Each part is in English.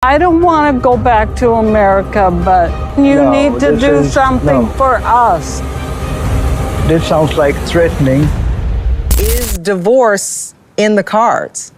I don't want to go back to America, but you need to do something for us. This sounds like threatening. Is divorce in the cards?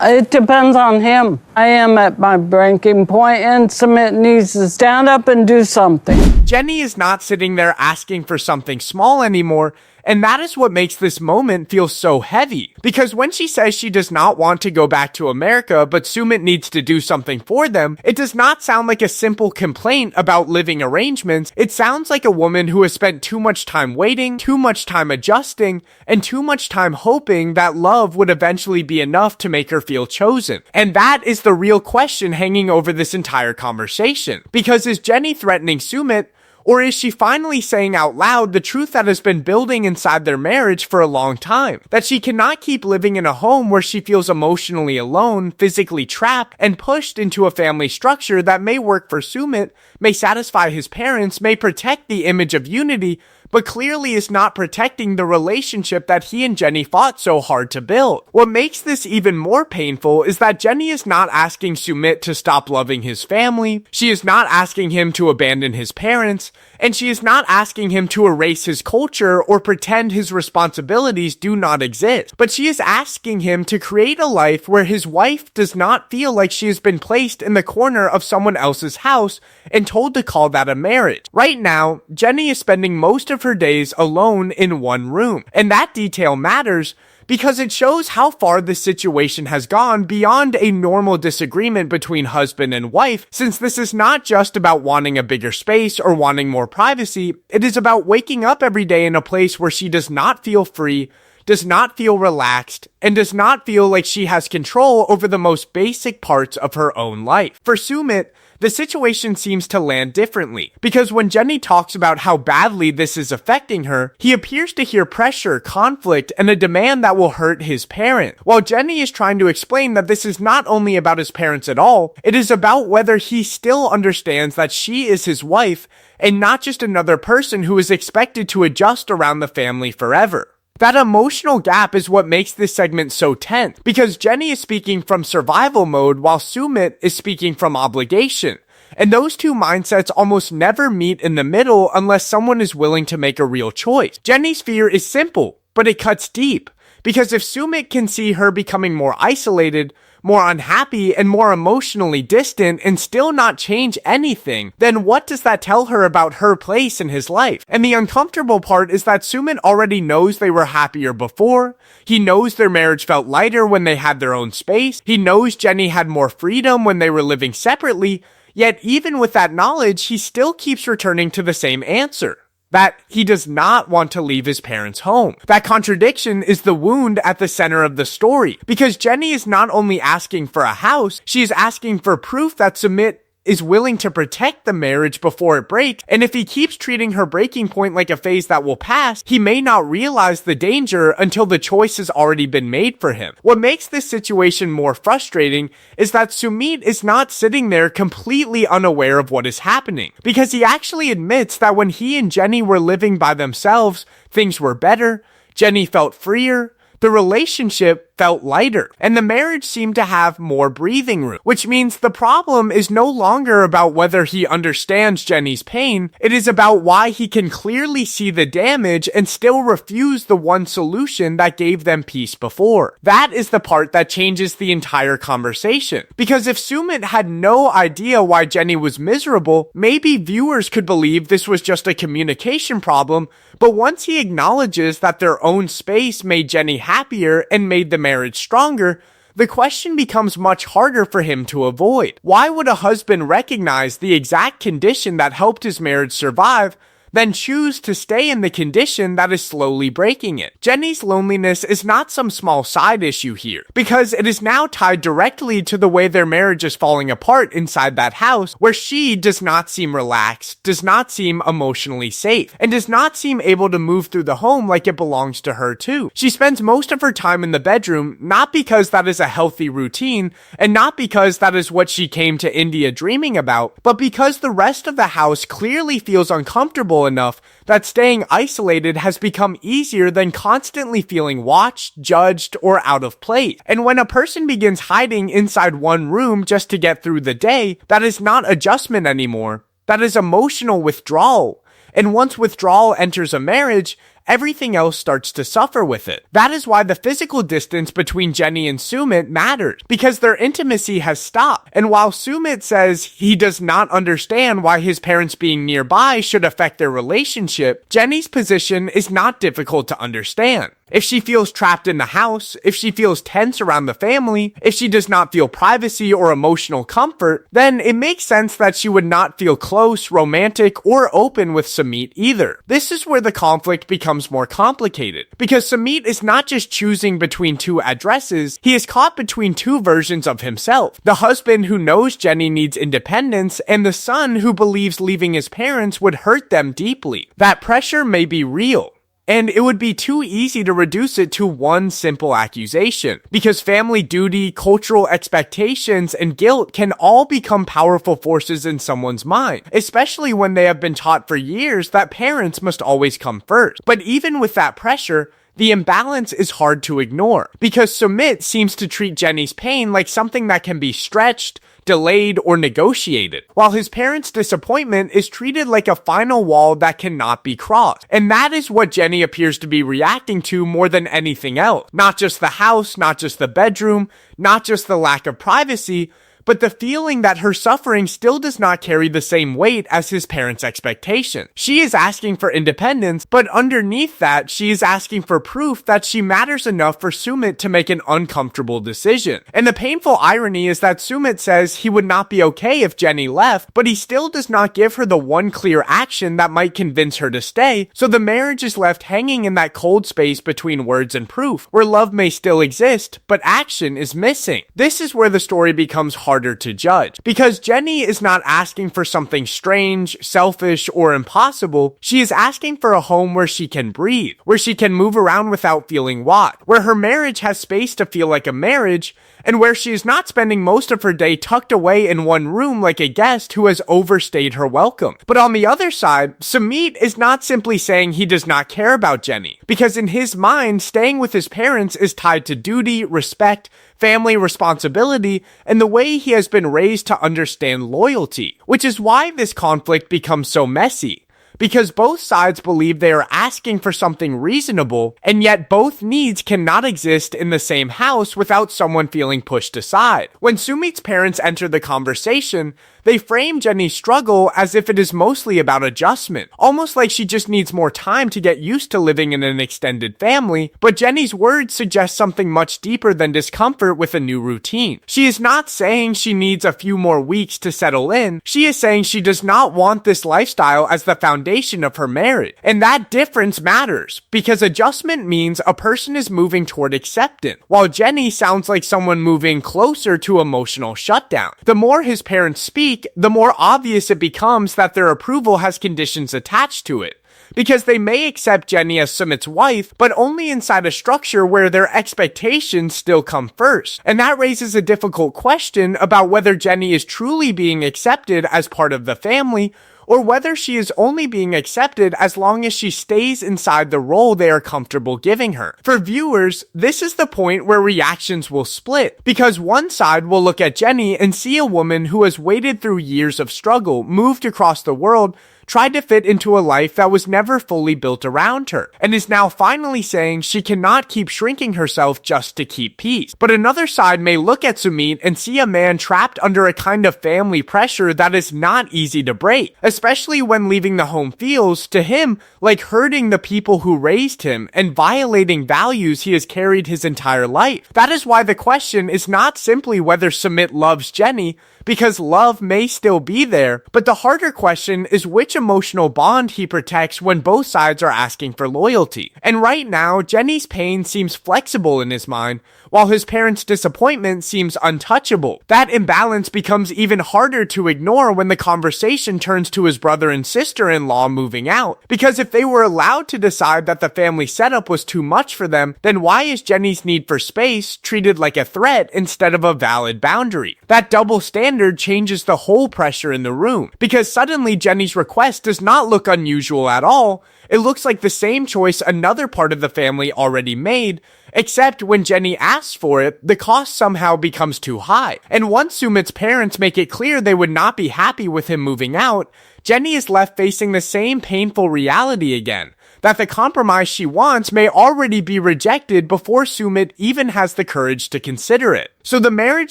It depends on him. I am at my breaking point, and Sumit needs to stand up and do something. Jenny is not sitting there asking for something small anymore, and that is what makes this moment feel so heavy. Because when she says she does not want to go back to America, but Sumit needs to do something for them, it does not sound like a simple complaint about living arrangements. It sounds like a woman who has spent too much time waiting, too much time adjusting, and too much time hoping that love would eventually be enough to make her feel chosen. And that is the real question hanging over this entire conversation. Because is Jenny threatening Sumit, or is she finally saying out loud the truth that has been building inside their marriage for a long time? That she cannot keep living in a home where she feels emotionally alone, physically trapped, and pushed into a family structure that may work for Sumit, may satisfy his parents, may protect the image of unity, but clearly is not protecting the relationship that he and Jenny fought so hard to build. What makes this even more painful is that Jenny is not asking Sumit to stop loving his family, she is not asking him to abandon his parents, and she is not asking him to erase his culture or pretend his responsibilities do not exist. But she is asking him to create a life where his wife does not feel like she has been placed in the corner of someone else's house and told to call that a marriage. Right now, Jenny is spending most of her days alone in one room. And that detail matters because it shows how far this situation has gone beyond a normal disagreement between husband and wife, since this is not just about wanting a bigger space or wanting more privacy. It is about waking up every day in a place where she does not feel free, does not feel relaxed, and does not feel like she has control over the most basic parts of her own life. For Sumit, the situation seems to land differently, because when Jenny talks about how badly this is affecting her, he appears to hear pressure, conflict, and a demand that will hurt his parent. While Jenny is trying to explain that this is not only about his parents at all, it is about whether he still understands that she is his wife and not just another person who is expected to adjust around the family forever. That emotional gap is what makes this segment so tense, because Jenny is speaking from survival mode while Sumit is speaking from obligation. And those two mindsets almost never meet in the middle unless someone is willing to make a real choice. Jenny's fear is simple, but it cuts deep. Because if Sumit can see her becoming more isolated, more unhappy, and more emotionally distant and still not change anything, then what does that tell her about her place in his life? And the uncomfortable part is that Sumit already knows they were happier before. He knows their marriage felt lighter when they had their own space. He knows Jenny had more freedom when they were living separately. Yet even with that knowledge, he still keeps returning to the same answer. That he does not want to leave his parents' home. That contradiction is the wound at the center of the story, because Jenny is not only asking for a house, she is asking for proof that Sumit is willing to protect the marriage before it breaks, and if he keeps treating her breaking point like a phase that will pass, he may not realize the danger until the choice has already been made for him. What makes this situation more frustrating is that Sumit is not sitting there completely unaware of what is happening, because he actually admits that when he and Jenny were living by themselves, things were better, Jenny felt freer, the relationship felt lighter, and the marriage seemed to have more breathing room, which means the problem is no longer about whether he understands Jenny's pain, it is about why he can clearly see the damage and still refuse the one solution that gave them peace before. That is the part that changes the entire conversation, because if Sumit had no idea why Jenny was miserable, maybe viewers could believe this was just a communication problem, but once he acknowledges that their own space made Jenny happier and made the marriage stronger, the question becomes much harder for him to avoid. Why would a husband recognize the exact condition that helped his marriage survive, then choose to stay in the condition that is slowly breaking it? Jenny's loneliness is not some small side issue here, because it is now tied directly to the way their marriage is falling apart inside that house, where she does not seem relaxed, does not seem emotionally safe, and does not seem able to move through the home like it belongs to her too. She spends most of her time in the bedroom, not because that is a healthy routine, and not because that is what she came to India dreaming about, but because the rest of the house clearly feels uncomfortable comfortable enough that staying isolated has become easier than constantly feeling watched, judged, or out of place. And when a person begins hiding inside one room just to get through the day, that is not adjustment anymore. That is emotional withdrawal. And once withdrawal enters a marriage, everything else starts to suffer with it. That is why the physical distance between Jenny and Sumit matters, because their intimacy has stopped. And while Sumit says he does not understand why his parents being nearby should affect their relationship, Jenny's position is not difficult to understand. If she feels trapped in the house, if she feels tense around the family, if she does not feel privacy or emotional comfort, then it makes sense that she would not feel close, romantic, or open with Sumit either. This is where the conflict becomes more complicated, because Sumit is not just choosing between two addresses, he is caught between two versions of himself. The husband who knows Jenny needs independence, and the son who believes leaving his parents would hurt them deeply. That pressure may be real. And it would be too easy to reduce it to one simple accusation, because family duty, cultural expectations, and guilt can all become powerful forces in someone's mind, especially when they have been taught for years that parents must always come first. But even with that pressure, the imbalance is hard to ignore, because Sumit seems to treat Jenny's pain like something that can be stretched, delayed, or negotiated, while his parents' disappointment is treated like a final wall that cannot be crossed. And that is what Jenny appears to be reacting to more than anything else. Not just the house, not just the bedroom, not just the lack of privacy, but the feeling that her suffering still does not carry the same weight as his parents' expectation. She is asking for independence, but underneath that, she is asking for proof that she matters enough for Sumit to make an uncomfortable decision. And the painful irony is that Sumit says he would not be okay if Jenny left, but he still does not give her the one clear action that might convince her to stay, so the marriage is left hanging in that cold space between words and proof, where love may still exist, but action is missing. This is where the story becomes harder to judge, because Jenny is not asking for something strange, selfish, or impossible. She is asking for a home where she can breathe, where she can move around without feeling watched, where her marriage has space to feel like a marriage, and where she is not spending most of her day tucked away in one room like a guest who has overstayed her welcome. But on the other side, Sumit is not simply saying he does not care about Jenny, because in his mind, staying with his parents is tied to duty, respect, family responsibility, and the way he has been raised to understand loyalty, which is why this conflict becomes so messy. Because both sides believe they are asking for something reasonable, and yet both needs cannot exist in the same house without someone feeling pushed aside. When Sumit's parents enter the conversation, they frame Jenny's struggle as if it is mostly about adjustment, almost like she just needs more time to get used to living in an extended family, but Jenny's words suggest something much deeper than discomfort with a new routine. She is not saying she needs a few more weeks to settle in, she is saying she does not want this lifestyle as the foundation of her marriage. And that difference matters, because adjustment means a person is moving toward acceptance, while Jenny sounds like someone moving closer to emotional shutdown. The more his parents speak, the more obvious it becomes that their approval has conditions attached to it, because they may accept Jenny as Sumit's wife, but only inside a structure where their expectations still come first. And that raises a difficult question about whether Jenny is truly being accepted as part of the family, or whether she is only being accepted as long as she stays inside the role they are comfortable giving her. For viewers, this is the point where reactions will split, because one side will look at Jenny and see a woman who has waded through years of struggle, moved across the world, tried to fit into a life that was never fully built around her, and is now finally saying she cannot keep shrinking herself just to keep peace. But another side may look at Sumit and see a man trapped under a kind of family pressure that is not easy to break, especially when leaving the home feels, to him, like hurting the people who raised him and violating values he has carried his entire life. That is why the question is not simply whether Sumit loves Jenny, because love may still be there, but the harder question is which emotional bond he protects when both sides are asking for loyalty. And right now, Jenny's pain seems flexible in his mind, while his parents' disappointment seems untouchable. That imbalance becomes even harder to ignore when the conversation turns to his brother and sister-in-law moving out, because if they were allowed to decide that the family setup was too much for them, then why is Jenny's need for space treated like a threat instead of a valid boundary? That double standard changes the whole pressure in the room, because suddenly Jenny's request does not look unusual at all. It looks like the same choice another part of the family already made, except when Jenny asks for it, the cost somehow becomes too high. And once Sumit's parents make it clear they would not be happy with him moving out, Jenny is left facing the same painful reality again, that the compromise she wants may already be rejected before Sumit even has the courage to consider it. So the marriage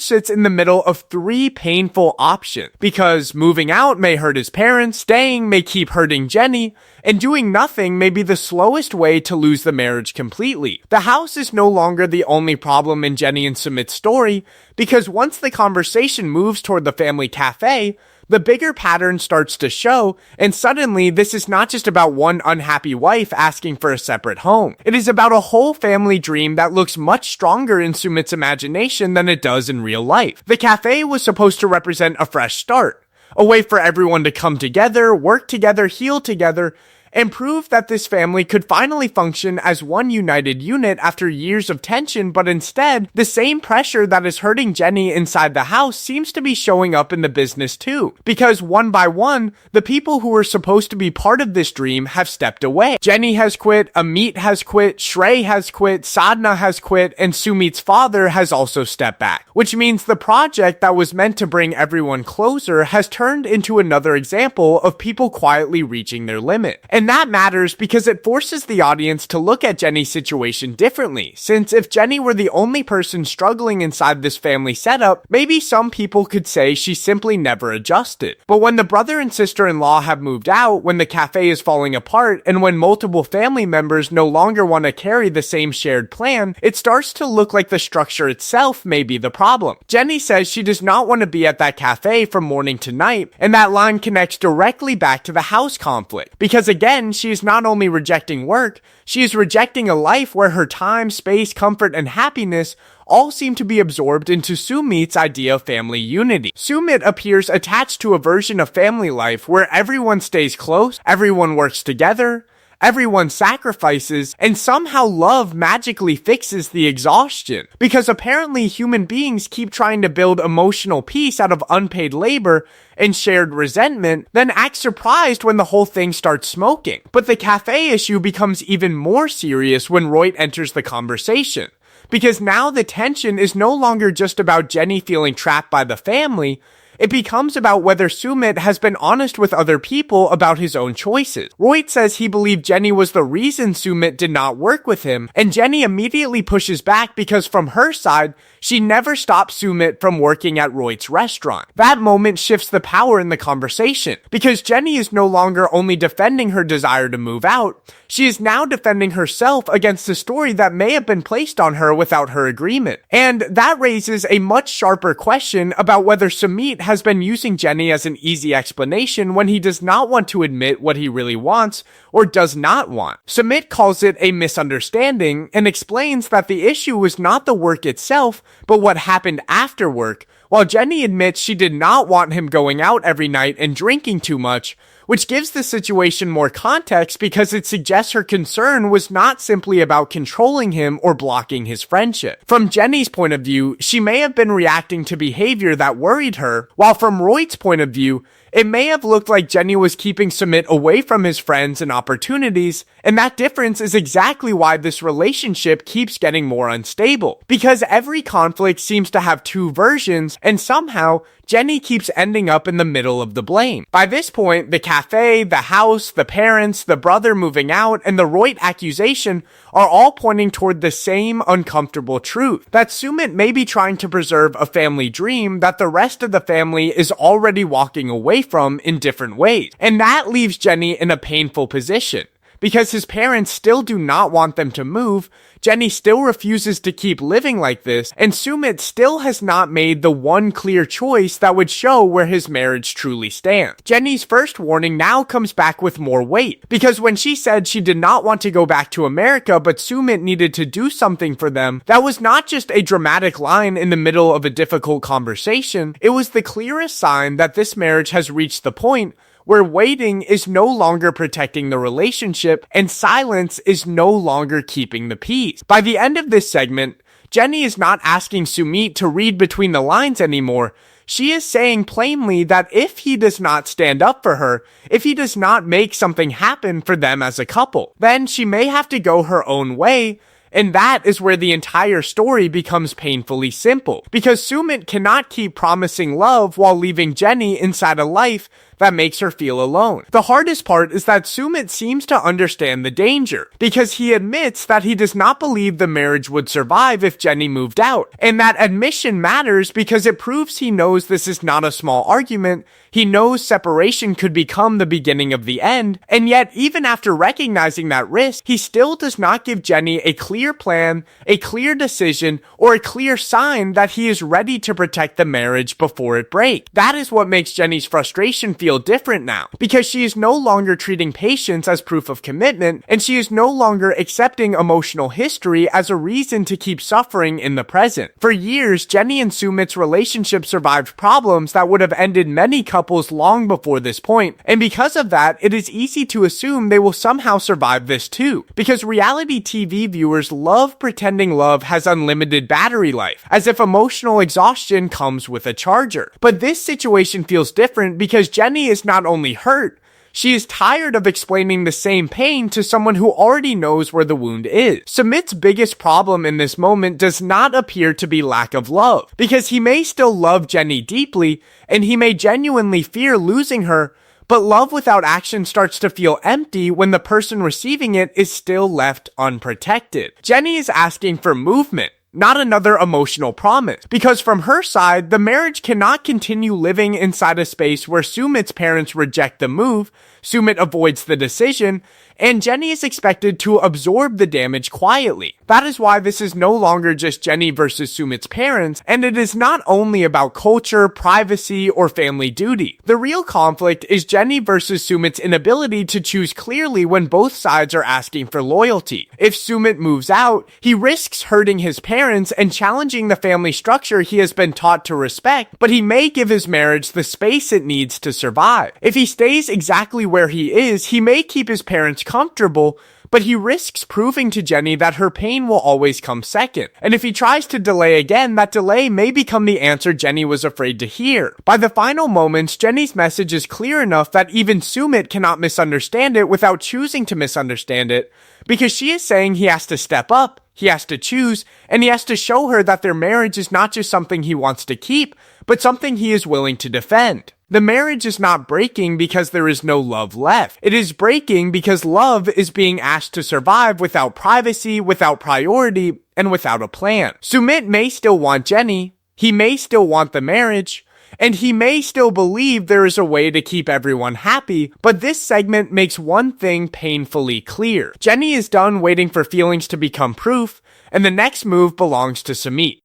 sits in the middle of three painful options, because moving out may hurt his parents, staying may keep hurting Jenny, and doing nothing may be the slowest way to lose the marriage completely. The house is no longer the only problem in Jenny and Sumit's story, because once the conversation moves toward the family cafe, the bigger pattern starts to show, and suddenly this is not just about one unhappy wife asking for a separate home. It is about a whole family dream that looks much stronger in Sumit's imagination than it does in real life. The cafe was supposed to represent a fresh start, a way for everyone to come together, work together, heal together, and prove that this family could finally function as one united unit after years of tension, but instead, the same pressure that is hurting Jenny inside the house seems to be showing up in the business too. Because one by one, the people who were supposed to be part of this dream have stepped away. Jenny has quit, Amit has quit, Shrey has quit, Sadhna has quit, and Sumit's father has also stepped back. Which means the project that was meant to bring everyone closer has turned into another example of people quietly reaching their limit. And that matters because it forces the audience to look at Jenny's situation differently, since if Jenny were the only person struggling inside this family setup, maybe some people could say she simply never adjusted. But when the brother and sister-in-law have moved out, when the cafe is falling apart, and when multiple family members no longer want to carry the same shared plan, it starts to look like the structure itself may be the problem. Jenny says she does not want to be at that cafe from morning to night, and that line connects directly back to the house conflict, because again, she is not only rejecting work, she is rejecting a life where her time, space, comfort, and happiness all seem to be absorbed into Sumit's idea of family unity. Sumit appears attached to a version of family life where everyone stays close, everyone works together, everyone sacrifices, and somehow love magically fixes the exhaustion. Because apparently human beings keep trying to build emotional peace out of unpaid labor and shared resentment, then act surprised when the whole thing starts smoking. But the cafe issue becomes even more serious when Roy enters the conversation, because now the tension is no longer just about Jenny feeling trapped by the family. It becomes about whether Sumit has been honest with other people about his own choices. Roy says he believed Jenny was the reason Sumit did not work with him, and Jenny immediately pushes back because from her side, she never stopped Sumit from working at Roy's restaurant. That moment shifts the power in the conversation, because Jenny is no longer only defending her desire to move out, she is now defending herself against a story that may have been placed on her without her agreement. And that raises a much sharper question about whether Sumit has been using Jenny as an easy explanation when he does not want to admit what he really wants or does not want. Sumit calls it a misunderstanding and explains that the issue was not the work itself, but what happened after work, while Jenny admits she did not want him going out every night and drinking too much, which gives the situation more context because it suggests her concern was not simply about controlling him or blocking his friendship. From Jenny's point of view, she may have been reacting to behavior that worried her, while from Roy's point of view, it may have looked like Jenny was keeping Sumit away from his friends and opportunities, and that difference is exactly why this relationship keeps getting more unstable. Because every conflict seems to have two versions, and somehow, Jenny keeps ending up in the middle of the blame. By this point, the cafe, the house, the parents, the brother moving out, and the Roy accusation are all pointing toward the same uncomfortable truth, that Sumit may be trying to preserve a family dream that the rest of the family is already walking away from in different ways. And that leaves Jenny in a painful position, Because his parents still do not want them to move, Jenny still refuses to keep living like this, and Sumit still has not made the one clear choice that would show where his marriage truly stands. Jenny's first warning now comes back with more weight, because when she said she did not want to go back to America but Sumit needed to do something for them, that was not just a dramatic line in the middle of a difficult conversation, it was the clearest sign that this marriage has reached the point where waiting is no longer protecting the relationship and silence is no longer keeping the peace. By the end of this segment, Jenny is not asking Sumit to read between the lines anymore. She is saying plainly that if he does not stand up for her, if he does not make something happen for them as a couple, then she may have to go her own way. And that is where the entire story becomes painfully simple, because Sumit cannot keep promising love while leaving Jenny inside a life that makes her feel alone. The hardest part is that Sumit seems to understand the danger, because he admits that he does not believe the marriage would survive if Jenny moved out. And that admission matters because it proves he knows this is not a small argument. He knows separation could become the beginning of the end, and yet even after recognizing that risk, he still does not give Jenny a clear plan, a clear decision, or a clear sign that he is ready to protect the marriage before it breaks. That is what makes Jenny's frustration feel different now, because she is no longer treating patience as proof of commitment, and she is no longer accepting emotional history as a reason to keep suffering in the present. For years, Jenny and Sumit's relationship survived problems that would have ended many couples long before this point, and because of that, it is easy to assume they will somehow survive this too, because reality TV viewers love pretending love has unlimited battery life, as if emotional exhaustion comes with a charger. But this situation feels different because Jenny is not only hurt, she is tired of explaining the same pain to someone who already knows where the wound is. Sumit's biggest problem in this moment does not appear to be lack of love, because he may still love Jenny deeply, and he may genuinely fear losing her, but love without action starts to feel empty when the person receiving it is still left unprotected. Jenny is asking for movement, not another emotional promise, because from her side, the marriage cannot continue living inside a space where Sumit's parents reject the move, Sumit avoids the decision, and Jenny is expected to absorb the damage quietly. That is why this is no longer just Jenny versus Sumit's parents, and it is not only about culture, privacy, or family duty. The real conflict is Jenny versus Sumit's inability to choose clearly when both sides are asking for loyalty. If Sumit moves out, he risks hurting his parents and challenging the family structure he has been taught to respect, but he may give his marriage the space it needs to survive. If he stays exactly where he is, he may keep his parents comfortable, but he risks proving to Jenny that her pain will always come second. And if he tries to delay again, that delay may become the answer Jenny was afraid to hear. By the final moments, Jenny's message is clear enough that even Sumit cannot misunderstand it without choosing to misunderstand it, because she is saying he has to step up, he has to choose, and he has to show her that their marriage is not just something he wants to keep, but something he is willing to defend. The marriage is not breaking because there is no love left. It is breaking because love is being asked to survive without privacy, without priority, and without a plan. Sumit may still want Jenny, he may still want the marriage, and he may still believe there is a way to keep everyone happy, but this segment makes one thing painfully clear. Jenny is done waiting for feelings to become proof, and the next move belongs to Sumit.